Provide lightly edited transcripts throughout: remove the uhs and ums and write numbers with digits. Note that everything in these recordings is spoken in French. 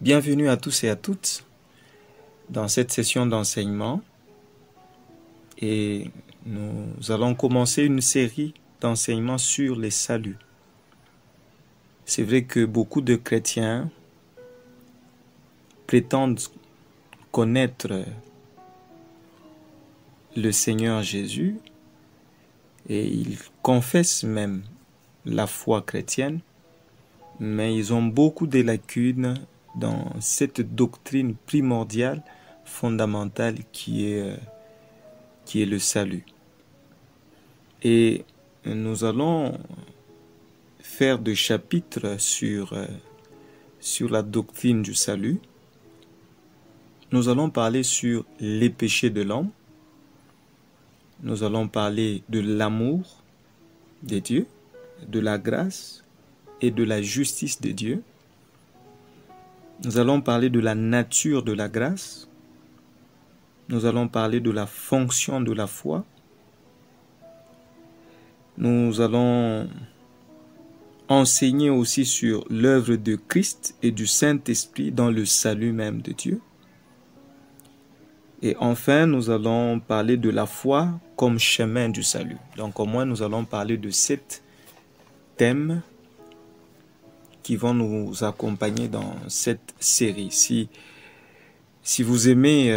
Bienvenue à tous et à toutes dans cette session d'enseignement et nous allons commencer une série d'enseignements sur les saluts. C'est vrai que beaucoup de chrétiens prétendent connaître le Seigneur Jésus et ils confessent même la foi chrétienne, mais ils ont beaucoup de lacunes dans cette doctrine primordiale, fondamentale qui est le salut. Et nous allons faire des chapitres sur la doctrine du salut. Nous allons parler sur les péchés de l'homme. Nous allons parler de l'amour de Dieu, de la grâce et de la justice de Dieu. Nous allons parler de la nature de la grâce. Nous allons parler de la fonction de la foi. Nous allons enseigner aussi sur l'œuvre de Christ et du Saint-Esprit dans le salut même de Dieu. Et enfin, nous allons parler de la foi comme chemin du salut. Donc au moins, nous allons parler de 7 thèmes qui vont nous accompagner dans cette série. Si vous aimez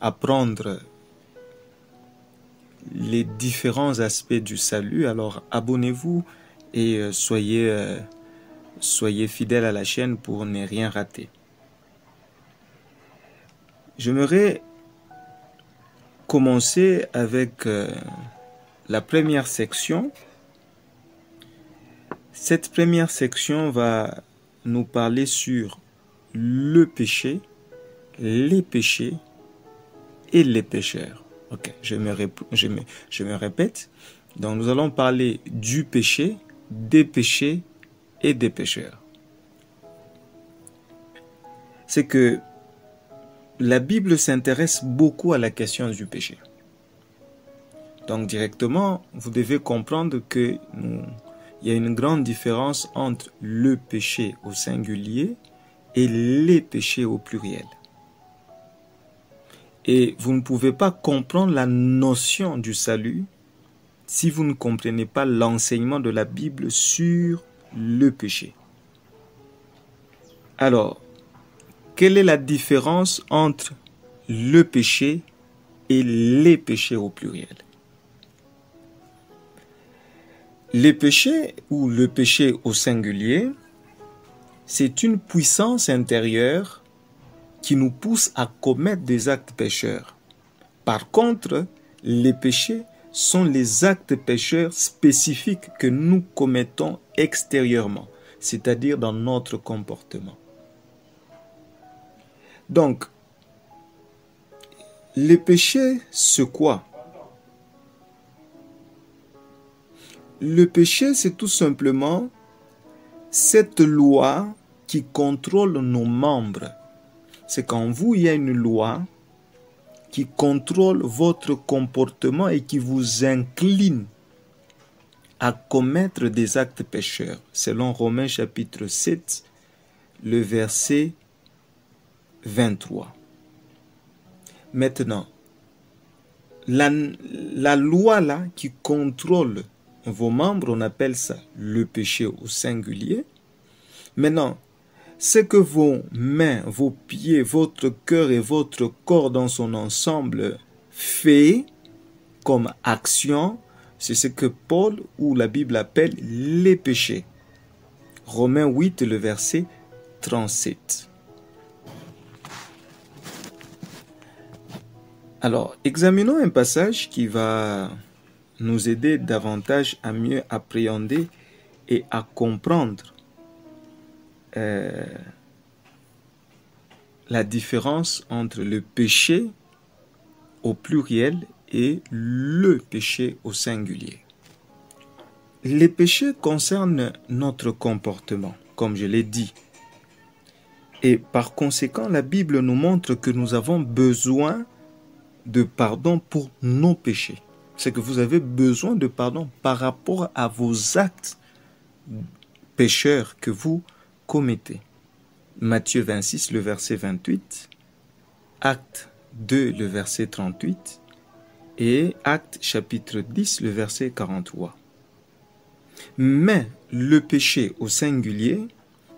apprendre les différents aspects du salut, alors abonnez-vous et soyez fidèles à la chaîne pour ne rien rater. J'aimerais commencer avec la première section. Cette première section va nous parler sur le péché, les péchés et les pécheurs. Ok, je me répète. Donc nous allons parler du péché, des péchés et des pécheurs. C'est que la Bible s'intéresse beaucoup à la question du péché. Donc directement, vous devez comprendre que il y a une grande différence entre le péché au singulier et les péchés au pluriel. Et vous ne pouvez pas comprendre la notion du salut si vous ne comprenez pas l'enseignement de la Bible sur le péché. Alors, quelle est la différence entre le péché et les péchés au pluriel? Les péchés ou le péché au singulier, c'est une puissance intérieure qui nous pousse à commettre des actes pécheurs. Par contre, les péchés sont les actes pécheurs spécifiques que nous commettons extérieurement, c'est-à-dire dans notre comportement. Donc, les péchés, c'est quoi? Le péché, c'est tout simplement cette loi qui contrôle nos membres. C'est qu'en vous, il y a une loi qui contrôle votre comportement et qui vous incline à commettre des actes pécheurs. Selon Romains chapitre 7, le verset 23. Maintenant, la loi là qui contrôle vos membres, on appelle ça le péché au singulier. Maintenant, ce que vos mains, vos pieds, votre cœur et votre corps dans son ensemble fait comme action, c'est ce que Paul ou la Bible appelle les péchés. Romains 8, le verset 37. Alors, examinons un passage qui va nous aider davantage à mieux appréhender et à comprendre la différence entre le péché au pluriel et le péché au singulier. Les péchés concernent notre comportement, comme je l'ai dit. Et par conséquent, la Bible nous montre que nous avons besoin de pardon pour nos péchés. C'est que vous avez besoin de pardon par rapport à vos actes pécheurs que vous commettez. Matthieu 26, le verset 28, Actes 2, le verset 38 et Actes chapitre 10, le verset 43. Mais le péché au singulier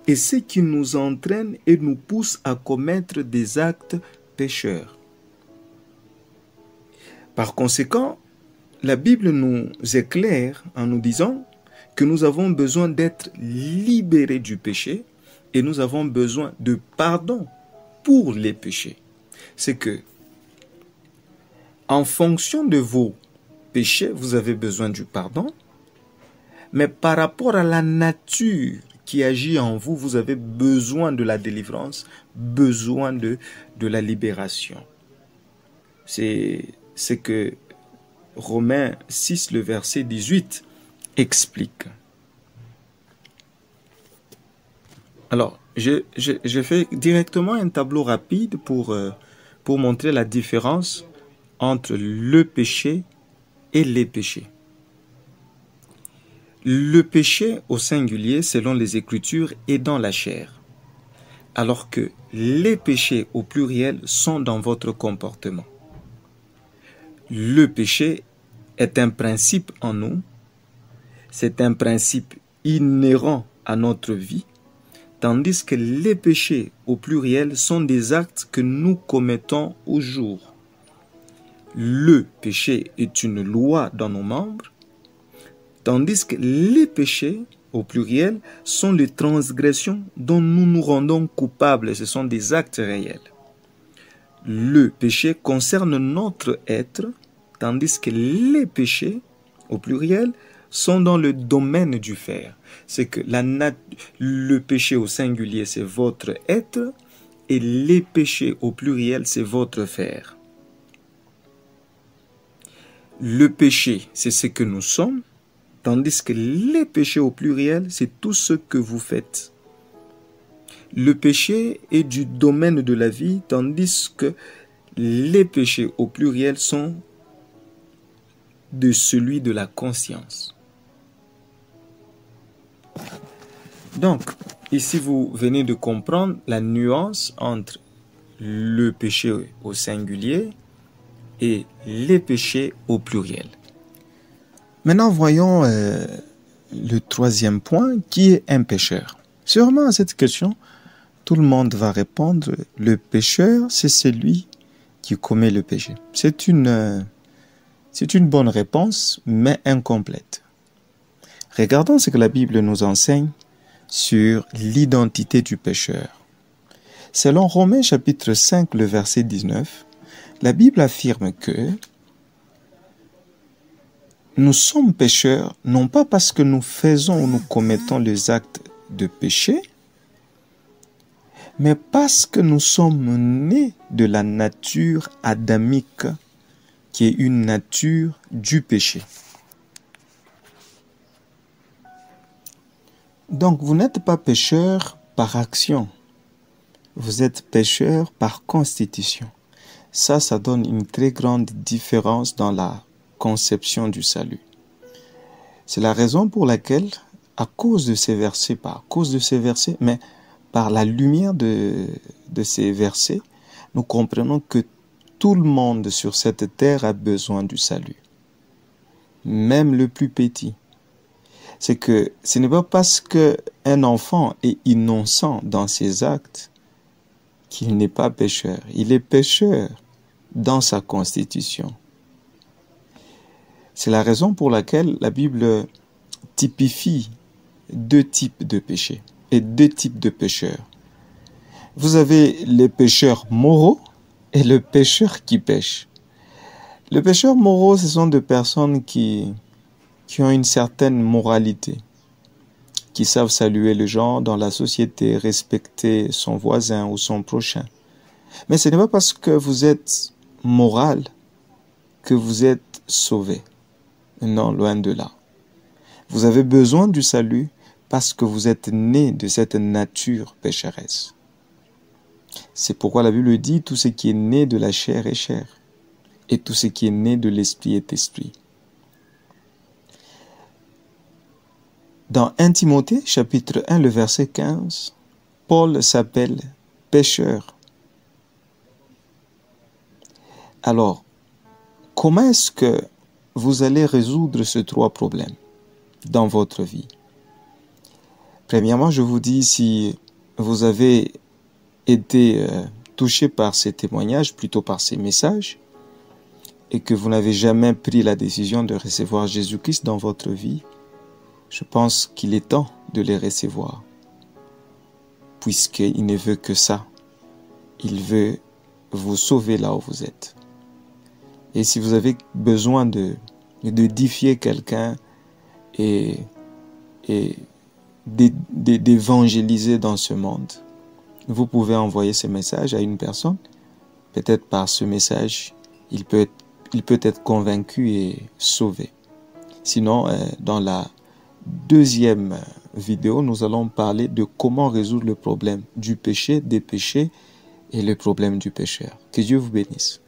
est ce qui nous entraîne et nous pousse à commettre des actes pécheurs. Par conséquent, la Bible nous éclaire en nous disant que nous avons besoin d'être libérés du péché et nous avons besoin de pardon pour les péchés. C'est que, en fonction de vos péchés, vous avez besoin du pardon, mais par rapport à la nature qui agit en vous, vous avez besoin de la délivrance, besoin de la libération. C'est ce que Romains 6, le verset 18 explique. Alors, je fais directement un tableau rapide pour montrer la différence entre le péché et les péchés. Le péché au singulier, selon les Écritures, est dans la chair, alors que les péchés au pluriel sont dans votre comportement. Le péché est un principe en nous, c'est un principe inhérent à notre vie, tandis que les péchés au pluriel sont des actes que nous commettons au jour. Le péché est une loi dans nos membres, tandis que les péchés au pluriel sont les transgressions dont nous nous rendons coupables, ce sont des actes réels. Le péché concerne notre être, tandis que les péchés, au pluriel, sont dans le domaine du faire. C'est que le péché au singulier, c'est votre être, et les péchés au pluriel, c'est votre faire. Le péché, c'est ce que nous sommes, tandis que les péchés au pluriel, c'est tout ce que vous faites. Le péché est du domaine de la vie, tandis que les péchés au pluriel sont de celui de la conscience. Donc, ici vous venez de comprendre la nuance entre le péché au singulier et les péchés au pluriel. Maintenant, voyons le troisième point, qui est un pécheur. Sûrement à cette question, tout le monde va répondre, le pécheur, c'est celui qui commet le péché. C'est une bonne réponse, mais incomplète. Regardons ce que la Bible nous enseigne sur l'identité du pécheur. Selon Romains chapitre 5, le verset 19, la Bible affirme que nous sommes pécheurs, non pas parce que nous faisons ou nous commettons les actes de péché, mais parce que nous sommes nés de la nature adamique, qui est une nature du péché. Donc, vous n'êtes pas pécheur par action, vous êtes pécheur par constitution. Ça donne une très grande différence dans la conception du salut. C'est la raison pour laquelle, à cause de ces versets, mais par la lumière de ces versets, nous comprenons que tout le monde sur cette terre a besoin du salut. Même le plus petit. C'est que ce n'est pas parce qu'un enfant est innocent dans ses actes qu'il n'est pas pécheur. Il est pécheur dans sa constitution. C'est la raison pour laquelle la Bible typifie deux types de péchés et deux types de pécheurs. Vous avez les pécheurs moraux et le pécheur qui pêche. Les pécheurs moraux, ce sont des personnes qui ont une certaine moralité, qui savent saluer les gens dans la société, respecter son voisin ou son prochain. Mais ce n'est pas parce que vous êtes moral que vous êtes sauvé. Non, loin de là. Vous avez besoin du salut parce que vous êtes né de cette nature pécheresse. C'est pourquoi la Bible dit, tout ce qui est né de la chair est chair, et tout ce qui est né de l'esprit est esprit. Dans 1 Timothée, chapitre 1, le verset 15, Paul s'appelle pécheur. Alors, comment est-ce que vous allez résoudre ces trois problèmes dans votre vie? Premièrement, je vous dis, si vous avez été touché par ces témoignages, plutôt par ces messages, et que vous n'avez jamais pris la décision de recevoir Jésus-Christ dans votre vie, je pense qu'il est temps de les recevoir, puisqu'il ne veut que ça. Il veut vous sauver là où vous êtes. Et si vous avez besoin d'édifier quelqu'un et d'évangéliser dans ce monde, vous pouvez envoyer ce message à une personne. Peut-être par ce message, il peut être convaincu et sauvé. Sinon, dans la deuxième vidéo, nous allons parler de comment résoudre le problème du péché, des péchés et le problème du pécheur. Que Dieu vous bénisse.